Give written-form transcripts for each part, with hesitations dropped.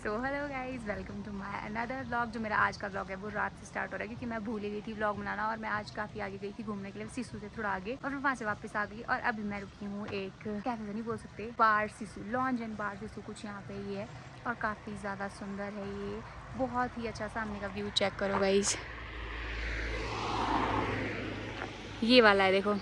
So hello guys, welcome to my another vlog. जो मेरा आज का व्लॉग है वो रात से स्टार्ट हो रहा है क्योंकि मैं भूल ही गई थी व्लॉग बनाना। और मैं आज काफ़ी आगे गई थी घूमने के लिए, सिसु से थोड़ा आगे, और फिर वहाँ से वापस आ गई। और अभी मैं रुकी हूँ एक कैफे से नहीं बोल सकते, बार सिसु, लॉन्ज एंड बार सिसु कुछ यहाँ पे ही है। और काफ़ी ज़्यादा सुंदर है ये, बहुत ही अच्छा। सामने का व्यू चेक करो गाइज, ये वाला है देखो।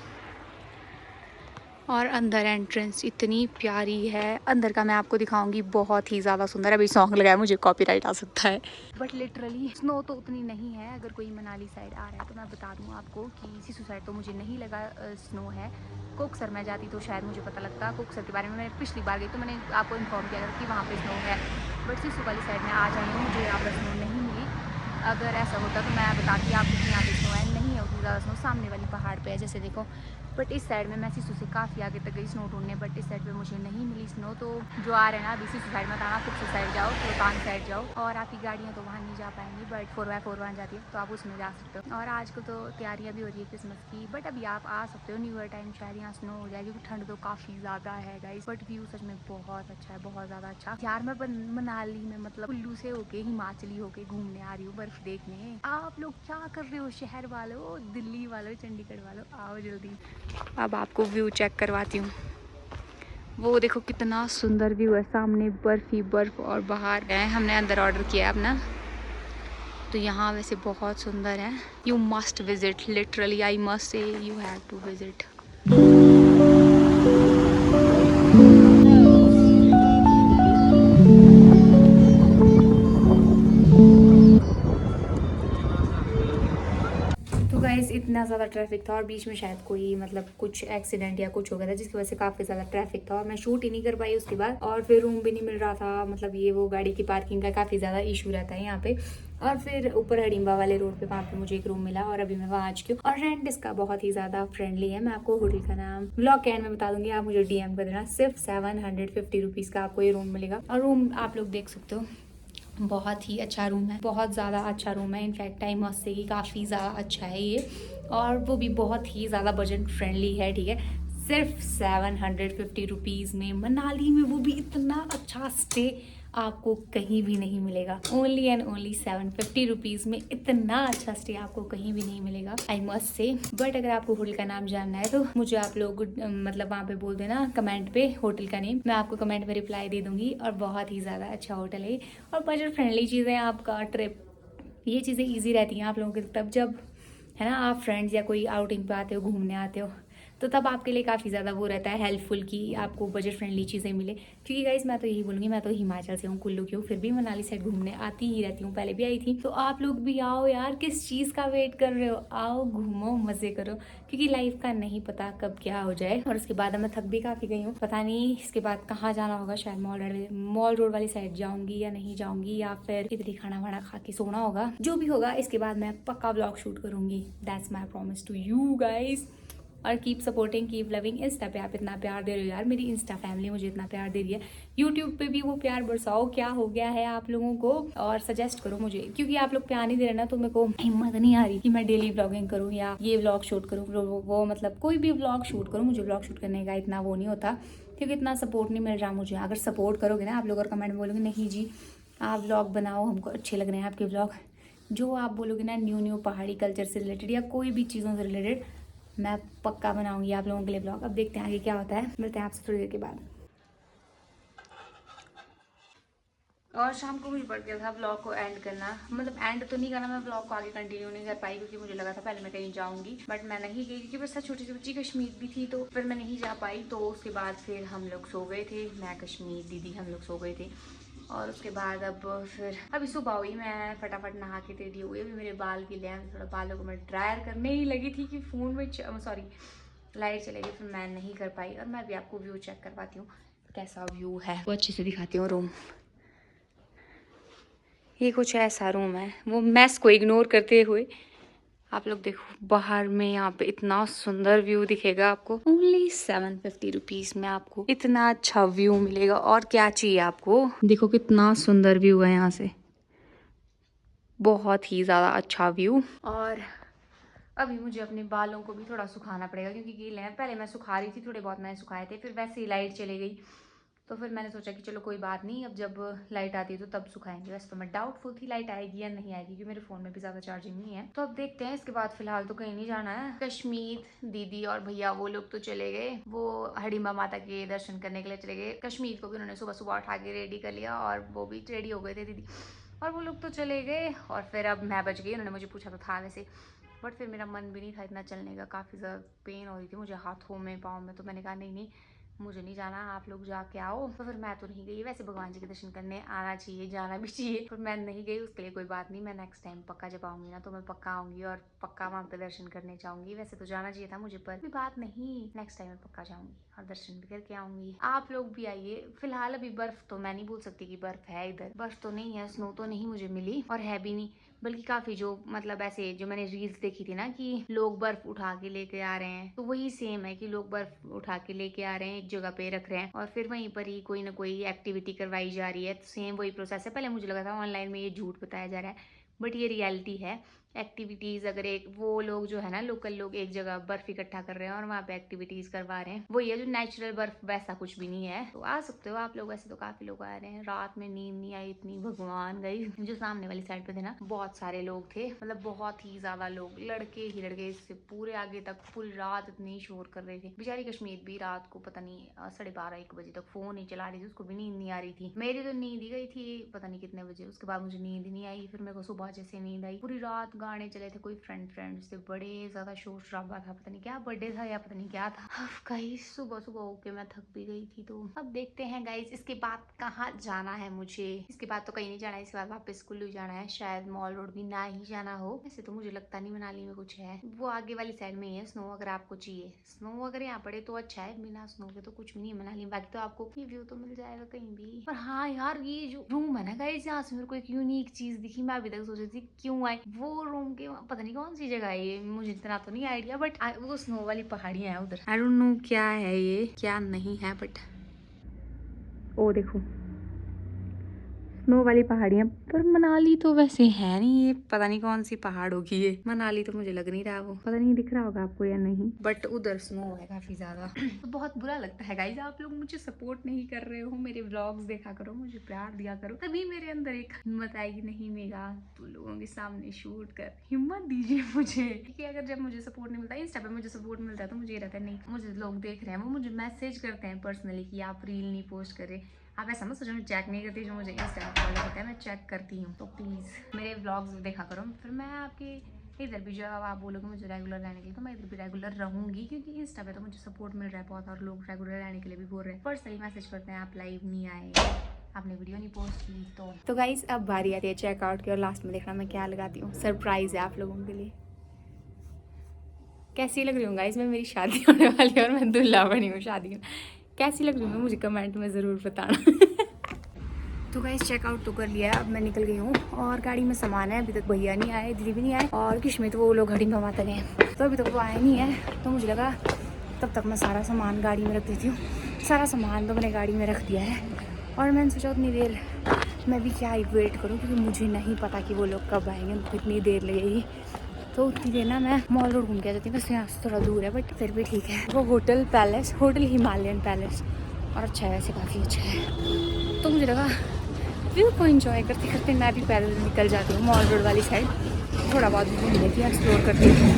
और अंदर एंट्रेंस इतनी प्यारी है, अंदर का मैं आपको दिखाऊंगी, बहुत ही ज़्यादा सुंदर है। अभी सॉन्ग लगाया, मुझे कॉपीराइट आ सकता है, बट लिटरली स्नो तो उतनी नहीं है। अगर कोई मनाली साइड आ रहा है तो मैं बता दूं आपको कि सिसु साइड तो मुझे नहीं लगा स्नो है। कोकसर में जाती तो शायद मुझे पता लगता। कोकसर के बारे में मैंने पिछली बार गई तो मैंने आपको इन्फॉर्म किया था कि वहाँ पर स्नो है, बट सिसु वाली साइड में आ जाएंगे, मुझे यहाँ पर स्नो नहीं मिली। अगर ऐसा होता तो मैं बताती आपको कि यहाँ पे स्नो है, नहीं है उतनी ज़्यादा स्नो, सामने वाली पहाड़ पे है जैसे देखो। बट इस साइड में मैं सिसु से काफ़ी आगे तक गई स्नो ढूंढने, बट इस साइड पे मुझे नहीं मिली स्नो। तो जो आ रहे हैं ना अभी सिसु साइड में आना, कुछ साइड जाओ, रोहतांग साइड जाओ, और आपकी गाड़ियाँ तो वहाँ नहीं जा पाएंगी, बट 4x4 वहाँ जाती है तो आप उसमें जा सकते हो। और आजकल तो तैयारियाँ भी हो रही है क्रिसमस की, बट अभी आप आ सकते हो न्यू ईयर टाइम, शायद यहाँ स्नो हो जाए क्योंकि ठंड तो काफ़ी ज़्यादा है गाइस। बट व्यू सच में बहुत अच्छा है, बहुत ज़्यादा अच्छा यार। मैं मनाली में मतलब कुल्लू से होके, हिमाचली होके घूमने आ रही हूँ बर्फ देखने। आप लोग क्या कर रहे हो शहर वालों, दिल्ली वालों, चंडीगढ़ वालों, आओ जल्दी। अब आपको व्यू चेक करवाती हूँ। वो देखो कितना सुंदर व्यू है, सामने बर्फ ही बर्फ और बाहर है। हमने अंदर ऑर्डर किया है अपना, तो यहाँ वैसे बहुत सुंदर है। You must visit, literally I must say you have to visit. तो गाइस इतना ज़्यादा ट्रैफिक था और बीच में शायद कोई मतलब कुछ एक्सीडेंट या कुछ हो गया था जिसकी वजह से काफ़ी ज़्यादा ट्रैफिक था और मैं शूट ही नहीं कर पाई उसके बाद। और फिर रूम भी नहीं मिल रहा था, मतलब ये वो गाड़ी की पार्किंग का काफ़ी ज़्यादा इशू रहता है यहाँ पे। और फिर ऊपर हडिम्बा वाले रोड पे वहाँ पे मुझे एक रूम मिला और अभी मैं वहाँ आ चुकी हूँ। और रेंट इसका बहुत ही ज़्यादा फ्रेंडली है। मैं आपको होटल का नाम व्लॉग के एंड में बता दूंगी, आप मुझे DM कर देना। सिर्फ 750 रुपीज़ का आपको ये रूम मिलेगा। और रूम आप लोग देख सकते हो, बहुत ही अच्छा रूम है, बहुत ज़्यादा अच्छा रूम है। इनफैक्ट आई मस्ट से कि काफ़ी ज़्यादा अच्छा है ये, और वो भी बहुत ही ज़्यादा बजट फ्रेंडली है। ठीक है, सिर्फ 750 रुपीज़ में मनाली में, वो भी इतना अच्छा स्टे आपको कहीं भी नहीं मिलेगा। ओनली एंड ओनली 750 रुपीज़ में इतना अच्छा स्टे आपको कहीं भी नहीं मिलेगा, आई मस्ट से। बट अगर आपको होटल का नाम जानना है तो मुझे आप लोग मतलब वहाँ पे बोल देना कमेंट पे होटल का नेम, मैं आपको कमेंट में रिप्लाई दे दूंगी। और बहुत ही ज़्यादा अच्छा होटल है और बजट फ्रेंडली चीज़ें, आपका ट्रिप, ये चीज़ें ईजी रहती हैं आप लोगों के तब जब है ना आप फ्रेंड्स या कोई आउटिंग पे आते हो, घूमने आते हो, तो तब आपके लिए काफ़ी ज़्यादा वो रहता है हेल्पफुल कि आपको बजट फ्रेंडली चीज़ें मिले। क्योंकि गाइस मैं तो यही बोलूँगी, मैं तो हिमाचल से हूँ, कुल्लू की हूँ, फिर भी मनाली साइड घूमने आती ही रहती हूँ, पहले भी आई थी। तो आप लोग भी आओ यार, किस चीज़ का वेट कर रहे हो, आओ घूमो मज़े करो, क्योंकि लाइफ का नहीं पता कब क्या हो जाए। और उसके बाद मैं थक भी काफ़ी गई हूँ, पता नहीं इसके बाद कहाँ जाना होगा, शायद मॉल रोड वाली साइड जाऊँगी या नहीं जाऊँगी, या फिर इधर ही खाना वाना खा के सोना होगा। जो भी होगा इसके बाद मैं पक्का व्लॉग शूट करूँगी, that's my promise to you guys. और keep supporting, keep loving. Insta पे आप इतना प्यार दे रहे हो यार, मेरी इंस्टा फैमिली मुझे इतना प्यार दे रही है, यूट्यूब पे भी वो प्यार बरसाओ, क्या हो गया है आप लोगों को। और सजेस्ट करो मुझे, क्योंकि आप लोग प्यार नहीं दे रहे ना, तो मेरे को हिम्मत नहीं आ रही कि मैं डेली व्लॉगिंग करूँ या ये व्लॉग शूट करूँ, वो मतलब कोई भी व्लॉग शूट करूँ। मुझे व्लॉग शूट करने का इतना वो नहीं होता क्योंकि इतना सपोर्ट नहीं मिल रहा मुझे। अगर सपोर्ट करोगे ना आप लोग और कमेंट में बोलोगे नहीं जी आप व्लॉग बनाओ, हमको अच्छे लग रहे हैं आपके व्लॉग, जो आप बोलोगे ना न्यू पहाड़ी कल्चर से रिलेटेड या कोई भी चीज़ों से रिलेटेड, मैं पक्का बनाऊंगी आप लोगों के लिए ब्लॉग। अब देखते हैं आगे क्या होता है, मिलते हैं आपसे थोड़ी देर के बाद। और शाम को मुझे पड़ गया था ब्लॉग को एंड करना, मतलब एंड तो नहीं करना, मैं ब्लॉग को आगे कंटिन्यू नहीं कर पाई क्योंकि मुझे लगा था पहले मैं कहीं जाऊंगी, बट मैं नहीं गई क्योंकि बस छोटी सी बच्ची कश्मीर भी थी, तो फिर मैं नहीं जा पाई। तो उसके बाद फिर हम लोग सो गए थे, मैं कश्मीर दीदी हम लोग सो गए थे। और उसके बाद अब फिर अभी सुबह हुई, मैं फटाफट नहा के रेडी हुई, अभी मेरे बाल गिले हैं, थोड़ा बालों को मैं ड्रायर करने ही लगी थी कि फ़ोन में सॉरी लाइट चलेगी, फिर मैं नहीं कर पाई। और मैं भी आपको व्यू चेक करवाती हूँ कैसा व्यू है, वो अच्छे से दिखाती हूँ रूम। ये कुछ ऐसा रूम है, वो मैस को इग्नोर करते हुए आप लोग देखो बाहर में, यहाँ पे इतना सुंदर व्यू दिखेगा आपको। ओनली 750 रुपीज में आपको इतना अच्छा व्यू मिलेगा, और क्या चाहिए आपको। देखो कितना सुंदर व्यू है यहाँ से, बहुत ही ज्यादा अच्छा व्यू। और अभी मुझे अपने बालों को भी थोड़ा सुखाना पड़ेगा क्योंकि गीले हैं। पहले मैं सुखा रही थी, थोड़े बहुत मैंने सुखाए थे, फिर वैसे ही लाइट चली गई तो फिर मैंने सोचा कि चलो कोई बात नहीं, अब जब लाइट आती है तो तब सुखाएंगे। वैसे तो मैं डाउटफुल थी लाइट आएगी या नहीं आएगी, क्योंकि मेरे फ़ोन में भी ज़्यादा चार्जिंग नहीं है। तो अब देखते हैं। इसके बाद फिलहाल तो कहीं नहीं जाना है। कश्मीर दीदी और भैया वो लोग तो चले गए, वो हडिम्बा माता के दर्शन करने के लिए चले गए। कश्मीर को भी उन्होंने सुबह सुबह उठा के रेडी कर लिया, और वो भी रेडी हो गए थे दीदी, और वो लोग तो चले गए। और फिर अब मैं बच गई। उन्होंने मुझे पूछा तो था वैसे, बट फिर मेरा मन भी नहीं था इतना चलने का। काफ़ी ज़्यादा पेन हो रही थी मुझे हाथों में, पाँव में। तो मैंने कहा नहीं नहीं, मुझे नहीं जाना, आप लोग जाके आओ। तो फिर मैं तो नहीं गई। वैसे भगवान जी के दर्शन करने आना चाहिए, जाना भी चाहिए, पर मैं नहीं गई। उसके लिए कोई बात नहीं, मैं नेक्स्ट टाइम पक्का जब आऊँगी ना तो मैं पक्का आऊँगी और पक्का वहाँ पे दर्शन करने जाऊँगी। वैसे तो जाना चाहिए था मुझे, पर कोई बात नहीं, नेक्स्ट टाइम मैं पक्का जाऊँगी और दर्शन भी करके आऊँगी। आप लोग भी आइए। फिलहाल अभी बर्फ तो मैं नहीं बोल सकती कि बर्फ है इधर, बर्फ तो नहीं है, स्नो तो नहीं मुझे मिली, और है भी नहीं। बल्कि काफी जो मतलब ऐसे जो मैंने रील्स देखी थी ना कि लोग बर्फ उठा के लेके आ रहे हैं, तो वही सेम है कि लोग बर्फ उठा के लेके आ रहे हैं, एक जगह पे रख रहे हैं और फिर वहीं पर ही कोई ना कोई एक्टिविटी करवाई जा रही है। तो सेम वही प्रोसेस है। पहले मुझे लगा था ऑनलाइन में ये झूठ बताया जा रहा है, बट ये रियलिटी है। एक्टिविटीज अगर एक वो लोग जो है ना लोकल लोग एक जगह बर्फ इकट्ठा कर रहे हैं और वहाँ पे एक्टिविटीज करवा रहे हैं, वही है जो नेचुरल बर्फ, वैसा कुछ भी नहीं है। तो आ सकते हो आप लोग। वैसे तो काफी लोग आ रहे हैं। रात में नींद नहीं आई इतनी, भगवान गई। जो सामने वाली साइड पे थे ना बहुत सारे लोग थे, मतलब बहुत ही ज्यादा लोग, लड़के ही लड़के, इससे पूरे आगे तक पूरी रात इतनी शोर कर रहे थे। बेचारी कश्मीर भी रात को पता नहीं 12:30-1 बजे तक फोन ही चला रही थी, उसको भी नींद नहीं आ रही थी। मेरी तो नींद ही गई थी पता नहीं कितने बजे। उसके बाद मुझे नींद नहीं आई। फिर मेरे को सुबह जैसे नींद आई। पूरी रात गाने चले थे, कोई फ्रेंड से बड़े ज्यादा शोर शराबा था, पता नहीं क्या बर्थडे था या पता नहीं क्या था। गाइस सुबह सुबह होके मैं थक भी गई थी। तो अब देखते हैं गाइस इसके बाद कहाँ जाना है मुझे। इसके बाद तो कहीं नहीं जाना है, इसके बाद वापस कुल्लू जाना है, शायद मॉल रोड भी ना ही जाना हो। वैसे तो मुझे लगता नहीं मनाली में कुछ है, वो आगे वाली साइड में ही है स्नो। अगर आपको चाहिए स्नो अगर यहाँ पड़े तो अच्छा है, बिना स्नो के तो कुछ भी नहीं है मनाली। बाकी तो आपको ये व्यू तो मिल जाएगा कहीं भी। पर हाँ यार, ये जो रूम है ना गाइस, यहाँ से मेरे को एक यूनिक चीज दिखी। मैं अभी तक सोच रही थी क्यों आए वो रूम के, पता नहीं कौन सी जगह है ये, मुझे इतना तो नहीं आइडिया, बट वो स्नो वाली पहाड़ियां हैं उधर। आई डोंट नो क्या है ये क्या नहीं है, बट ओ देखो स्नो वाली पहाड़ियां। पर मनाली तो वैसे है नहीं, ये पता नहीं कौन सी पहाड़ होगी ये। मनाली तो मुझे लग नहीं रहा, वो पता नहीं दिख रहा होगा आपको या नहीं, बट उधर स्नो है काफी ज्यादा। तो बहुत बुरा लगता है गाइस, आप लोग मुझे सपोर्ट नहीं कर रहे हो। मेरे व्लॉग्स देखा करो, मुझे प्यार दिया करो, तभी मेरे अंदर एक हिम्मत आएगी। नहीं मेगा तो लोगों के सामने शूट कर, हिम्मत दीजिए मुझे। क्योंकि अगर जब मुझे सपोर्ट नहीं मिलता, इंस्टा पे मुझे सपोर्ट मिलता है तो मुझे ये रहता है नहीं मुझे लोग देख रहे हैं, वो मुझे मैसेज करते हैं पर्सनली कि आप रील नहीं पोस्ट कर रहे। आप ऐसा मत सोचो मैं चेक नहीं करती, जो मुझे इंस्टा पे फॉलो करता है मैं चेक करती हूँ। तो प्लीज़ मेरे व्लॉग्स देखा करो, फिर मैं आपके इधर भी, जब आप बोलोगे मुझे रेगुलर रहने के लिए तो मैं इधर भी रेगुलर रहूँगी। क्योंकि इंस्टा पे तो मुझे सपोर्ट मिल रहा है बहुत, और लोग रेगुलर रहने के लिए भी बोल रहे हैं। पर्सनली मैसेज करते हैं आप लाइव नहीं आए, आपने वीडियो नहीं पोस्ट की। तो गाइस अब बारी आती है चेकआउट की, और लास्ट में देखना मैं क्या लगाती हूँ। सरप्राइज है आप लोगों के लिए। कैसी लग रही हूँ गाइस मैं, मेरी शादी होने वाली है और मैं दूल्हा बनी हूँ शादी में। कैसी लग रही हूँ मुझे कमेंट में ज़रूर बताना। तो गाइस चेकआउट तो कर लिया है, अब मैं निकल गई हूँ और गाड़ी में सामान है। अभी तक भैया नहीं आए, दीदी भी नहीं आए, और किशमित वो लोग हडिम्बा माता गए हैं, तो अभी तक वो आए नहीं है। तो मुझे लगा तब तक मैं सारा सामान गाड़ी में रख देती हूँ। सारा सामान तो मैंने गाड़ी में रख दिया है, और मैंने सोचा उतनी देर मैं भी क्या वेट करूँ, क्योंकि मुझे नहीं पता कि वो लोग कब आएंगे, कितनी देर लगेगी। तो उतनी देर ना मैं मॉल रोड घूम के आ जाती हूँ। बस यहाँ से थोड़ा दूर है बट फिर भी ठीक है। वो hotel palace, hotel Himalayan palace, और अच्छा है वैसे, काफ़ी अच्छा है। तो मुझे लगा व्यू को एंजॉय करते करते मैं भी पैदल निकल जाती हूँ मॉल रोड वाली साइड, थोड़ा बहुत घूम लेती हूँ, एक्सप्लोर करती हूँ।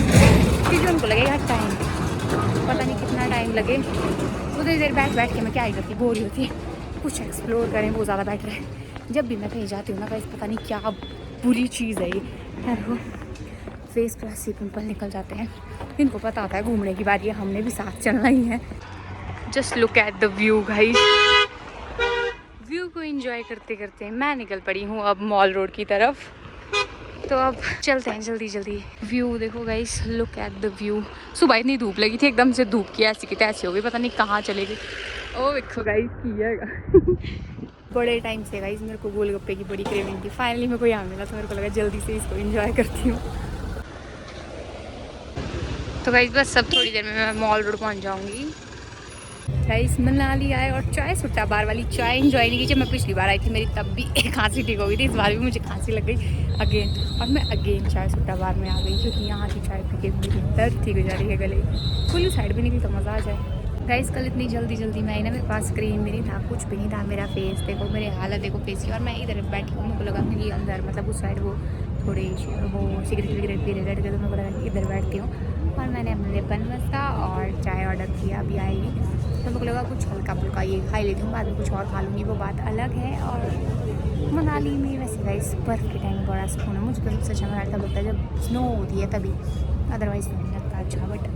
क्योंकि उनको लगेगा टाइम, पता नहीं कितना टाइम लगे। उधर देर बैठ के मैं क्या ही करती, बोर ही होती। कुछ एक्सप्लोर करें वो ज़्यादा बेटर है। जब भी मैं कहीं जाती हूँ ना गाइस, पता नहीं क्या बुरी चीज़ है ये, फेस पर से पिंपल निकल जाते हैं। इनको पता होता है घूमने की बारी है, हमने भी साथ चलना ही है। Just look at the view guys. View को एंजॉय करते करते मैं निकल पड़ी हूँ अब मॉल रोड की तरफ। तो अब चलते हैं जल्दी जल्दी। व्यू देखो guys, look at the view. सुबह इतनी धूप लगी थी, एकदम से धूप की ऐसी की तैसी हो गई, पता नहीं कहाँ चले गई। ओ देखो गाइस किया बड़े टाइम से गाइस मेरे को गोलगप्पे की बड़ी क्रेविंग थी। फाइनली मेरे को यहाँ मिला, तो मेरे को लगा जल्दी से इसको एंजॉय करती हूँ। तो गाइस बस सब थोड़ी देर में मैं मॉल रोड पहुँच जाऊँगी। गाइस मनाली आए और चाय सुट्टा बार वाली चाय एंजॉय नहीं की। जब मैं पिछली बार आई थी मेरी तब भी खांसी ठीक हो गई थी, इस बार भी मुझे खांसी लग गई अगेन, और मैं अगेन चाय सुट्टा बार में आ गई, क्योंकि यहाँ की चाय पी के मेरी दर्द ठीक हो जा रही है गले। कुल्लू साइड भी निकली तो मज़ा आ जाए। गाइस कल इतनी जल्दी जल्दी मैं आई ना, मेरे पास क्रीम भी नहीं था, कुछ भी नहीं था। मेरा फेस देखो, मेरी हालत देखो फेस की। और मैं इधर बैठी हूँ, मेरे को लगा कि अंदर मतलब उस साइड वो थोड़ी वो सिगरेट विगरेट पी रहे थे, तो मेरे को लगा कि इधर बैठती हूँ। और मैंने अपने लिए बन मस्ता और चाय ऑर्डर किया, अभी आएगी तो मेरे को लगा कुछ हल्का फुल्का ये खा लेती हूँ, बाद में कुछ और खा लूँगी, वो बात अलग है। और मनाली में वैसे गाइस बर्फ़ के टाइम में बड़ा सुकून है। मुझे तो सबसे अच्छा मनाली तब लगता है जब स्नो होती है तभी, अदरवाइज़ नहीं लगता अच्छा। बट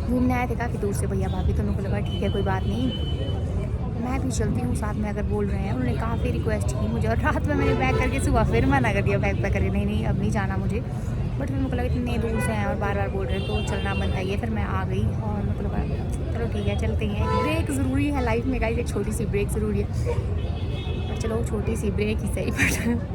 घूमने आए थे काफ़ी दूर से भैया भाभी, तो मेरे को लगा ठीक है कोई बात नहीं, मैं भी चलती हूँ साथ में अगर बोल रहे हैं। उन्होंने काफ़ी रिक्वेस्ट की मुझे, और रात में मैंने पैक करके सुबह फिर मना कर दिया पैक करके, नहीं अब नहीं जाना मुझे। बट फिर मेरे को लगा इतने दूर से हैं और बार बार बोल रहे हैं तो चलना बनता ही है। फिर मैं आ गई और मेरे को लगा चलो ठीक है चलते हैं। ब्रेक ज़रूरी है लाइफ में गाइस, एक छोटी सी ब्रेक ज़रूरी है। और चलो छोटी सी ब्रेक ही सही, बट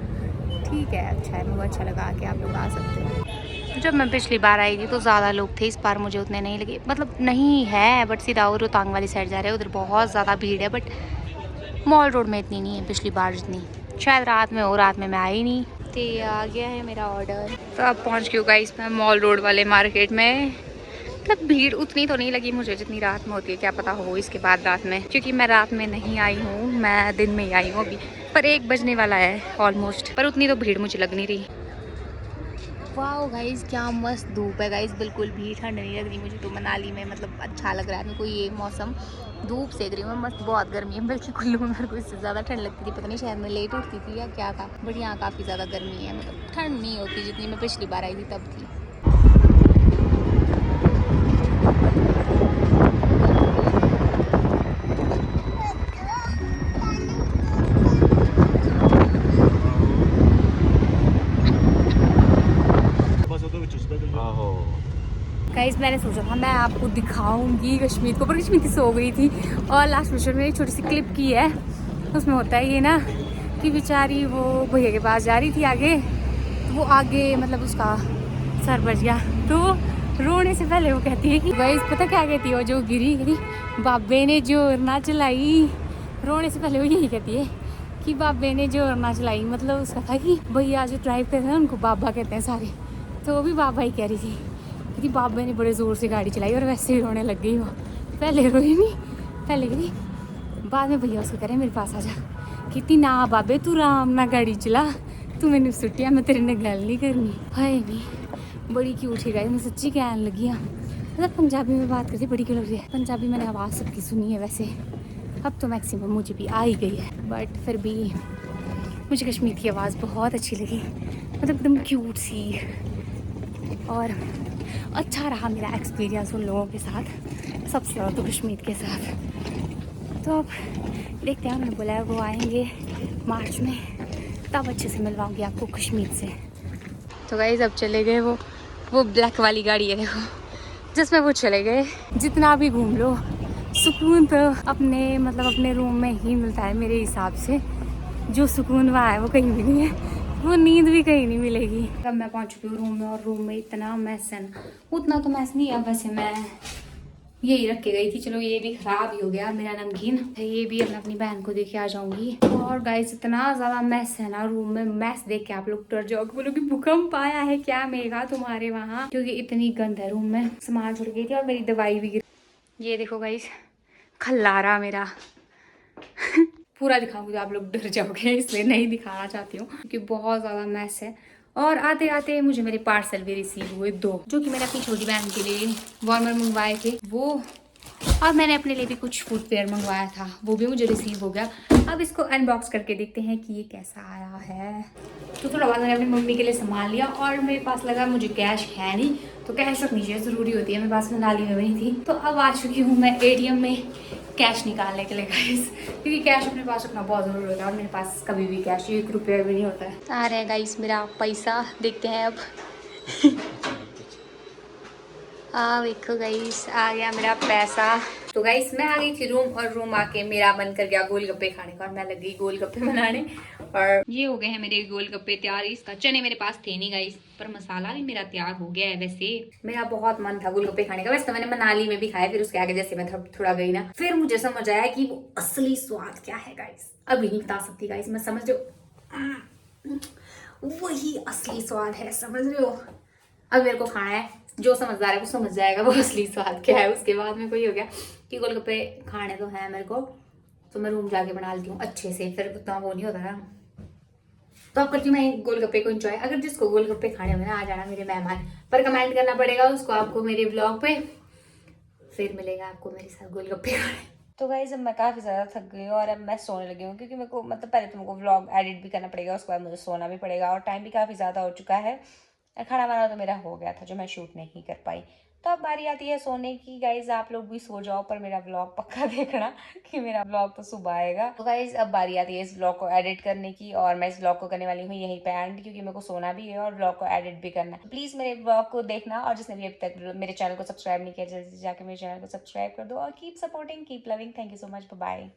ठीक है अच्छा है, मुझे अच्छा लगा कि आप लोग आ सकते हैं। जब मैं पिछली बार आई थी तो ज़्यादा लोग थे, इस बार मुझे उतने नहीं लगे, मतलब नहीं है बट सीधा और रोहतांग वाली साइड जा रहे हैं, उधर बहुत ज़्यादा भीड़ है। बट मॉल रोड में इतनी नहीं है पिछली बार जितनी, शायद रात में हो, रात में मैं आई नहीं। तो ये आ गया है मेरा ऑर्डर, तो अब पहुँच गई गाइस मैं मॉल रोड वाले मार्केट में। मतलब भीड़ उतनी तो नहीं लगी मुझे जितनी रात में होती है, क्या पता हो इसके बाद रात में, क्योंकि मैं रात में नहीं आई हूँ, मैं दिन में ही आई हूँ अभी। पर 1 बजने वाला है ऑलमोस्ट, पर उतनी तो भीड़ मुझे लग नहीं रही। वाह गाइस क्या मस्त धूप है गाइस, बिल्कुल भी ठंड नहीं लग रही मुझे तो मनाली में, मतलब अच्छा लग रहा है मेरे को ये मौसम। धूप सेक रही हूँ मैं मस्त, बहुत गर्मी है, बल्कि कुल्लू में मेरे को इससे ज़्यादा ठंड लगती थी, पता नहीं शायद मैं लेट उठती थी या क्या था। बट यहाँ काफ़ी ज़्यादा गर्मी है, मतलब ठंड नहीं होती जितनी मैं पिछली बार आई थी तब थी। गाइस मैंने सोचा था मैं आपको दिखाऊंगी कश्मीर को, पर कश्मीर सो गई थी। और लास्ट मिशन में एक छोटी सी क्लिप की है, उसमें होता है ये ना कि बेचारी वो भैया के पास जा रही थी आगे, तो वो आगे मतलब उसका सर बच गया, तो रोने से पहले वो कहती है कि गाइस पता क्या कहती है, वो जो गिरी कहती बाबे ने जोर ना चलाई। रोने से पहले वो यही कहती है कि बाबे ने जोर ना चलाई, मतलब उसका था कि भैया जो ड्राइव करते हैं उनको बाबा कहते हैं सारे, तो वो भी बाबा ही कह रही थी कि बाबे ने बड़े ज़ोर से गाड़ी चलाई, और वैसे ही रोने लग गई वो। पहले रोई नहीं, पहले गई, बाद में भैया उसको कह रहे मेरे पास आ जा, कहती ना बाबे तू आराम ना गाड़ी चला, तू मैंने सुटिया मैं तेरे ने गल नहीं करनी। हाय नहीं बड़ी क्यूट ही गाइस, मैं सच्ची कहने लगी हाँ, मतलब पंजाबी में बात करती बड़ी क्यूट लग रही है। पंजाबी मैंने आवाज़ सबकी सुनी है वैसे, अब तो मैक्सिमम मुझे भी आ ही गई है, बट फिर भी मुझे कश्मीर की आवाज़ बहुत अच्छी लगी, मतलब एकदम क्यूट सी। और अच्छा रहा मेरा एक्सपीरियंस उन लोगों के साथ, सबसे ज़्यादा तो कश्मीर के साथ। तो अब देखते हैं, उन्होंने बोला है वो आएंगे मार्च में, तब अच्छे से मिलवाऊंगी आपको कश्मीर से। तो गाइस अब चले गए वो ब्लैक वाली गाड़ी है देखो, जिसमें वो चले गए। जितना भी घूम लो सुकून तो अपने मतलब अपने रूम में ही मिलता है मेरे हिसाब से, जो सुकून वहाँ है वो कहीं भी नहीं है, वो नींद भी कहीं नहीं मिलेगी। अब मैं पहुंच चुकी हूँ रूम में, और रूम में इतना मैस है ना, उतना तो मैस नहीं है वैसे, मैं यही रख के गई थी, चलो ये भी खराब ही हो गया मेरा नमकीन, ये भी मैं अपनी बहन को दे के आ जाऊंगी। और गाइस इतना ज्यादा मैस है ना रूम में, मैस देख के आप लोग डर जाओगे, बोलोगे भूकंप आया है क्या मेघा तुम्हारे वहाँ, क्योंकि इतनी गंद है रूम में। सामान छुड़ गई थी और मेरी दवाई भी गिर, ये देखो गाइस खल्लारा मेरा पूरा दिखाऊंगी तो आप लोग डर जाओगे, इसलिए नहीं दिखाना चाहती हूँ क्योंकि बहुत ज़्यादा मैस है। और आते आते मुझे मेरे पार्सल भी रिसीव हुए 2, जो कि मैंने अपनी छोटी बहन के लिए वार्मर मंगवाए थे वो, और मैंने अपने लिए भी कुछ फुटवेयर मंगवाया था, वो भी मुझे रिसीव हो गया। अब इसको अनबॉक्स करके देखते हैं कि ये कैसा आया है। तो थोड़ा बाद मैंने अपनी मम्मी के लिए सामान लिया, और मेरे पास लगा मुझे कैश है नहीं, तो कैश रखनी चाहिए, ज़रूरी होती है, मेरे पास मनाली में भी नहीं थी। तो अब आ चुकी हूँ मैं ATM में कैश निकालने के लिए गाइस, क्योंकि कैश अपने पास रखना बहुत ज़रूरी होता है, और मेरे पास कभी भी कैश 1 रुपया भी नहीं होता है। आ रहे हैं गाइस मेरा पैसा, देखते हैं अब देखो गाइस आ गया मेरा पैसा। तो गाइस मैं आ गई थी रूम, और रूम आके मेरा मन कर गया गोलगप्पे खाने का, और मैं लग गई गोलगप्पे बनाने, और ये हो गए हैं मेरे गोलगप्पे तैयार। इसका चने मेरे पास थे नहीं गाइस, पर मसाला भी मेरा तैयार हो गया है। वैसे मेरा बहुत मन था गोलगप्पे खाने का, वैसे तो मैंने मनाली में भी खाया, फिर उसके आगे जैसे मैं थोड़ा गई ना, फिर मुझे समझ आया कि वो असली स्वाद क्या है गाइस। अभी नहीं बता सकती गाइस, मैं समझ रहे हो वही असली स्वाद है, समझ रहे हो। अब मेरे को खाना है जो समझदार है वो समझ जाएगा वो असली स्वाद क्या है। उसके बाद में कोई हो गया कि गोलगप्पे खाने तो है मेरे को, तो मैं रूम जाके बना लेती हूँ अच्छे से, फिर उतना वो नहीं होता ना। तो अब करती हूँ मैं गोलगप्पे को एंजॉय। अगर जिसको गोलगप्पे खाने होंगे ना, आ जाना मेरे मेहमान, पर कमेंट करना पड़ेगा उसको आपको मेरे ब्लॉग पे, फिर मिलेगा आपको मेरे साथ गोलगप्पे खाने। तो गाइस अब मैं काफ़ी ज़्यादा थक गई हूँ और अब मैं सोने लगी हूँ, क्योंकि मेरे को मतलब पहले तो मेरे को व्लॉग एडिट भी करना पड़ेगा, उसके बाद मुझे सोना भी पड़ेगा और टाइम भी काफ़ी ज़्यादा हो चुका है। खाना वाना तो मेरा हो गया था जो मैं शूट नहीं कर पाई। तो अब बारी आती है सोने की। गाइज आप लोग भी सो जाओ, पर मेरा व्लॉग पक्का देखना कि मेरा व्लॉग तो सुबह आएगा। तो गाइज अब बारी आती है इस व्लॉग को एडिट करने की, और मैं इस व्लॉग को करने वाली हूँ यहीं पे एंड, क्योंकि मेरे को सोना भी है और व्लॉग को एडिट भी करना है। प्लीज़ मेरे व्लॉग को देखना, और जिसने भी अभी तक मेरे चैनल को सब्सक्राइब नहीं किया, जल्दी जाके मेरे चैनल को सब्सक्राइब कर दो और keep supporting, keep loving. Thank you so much, bye.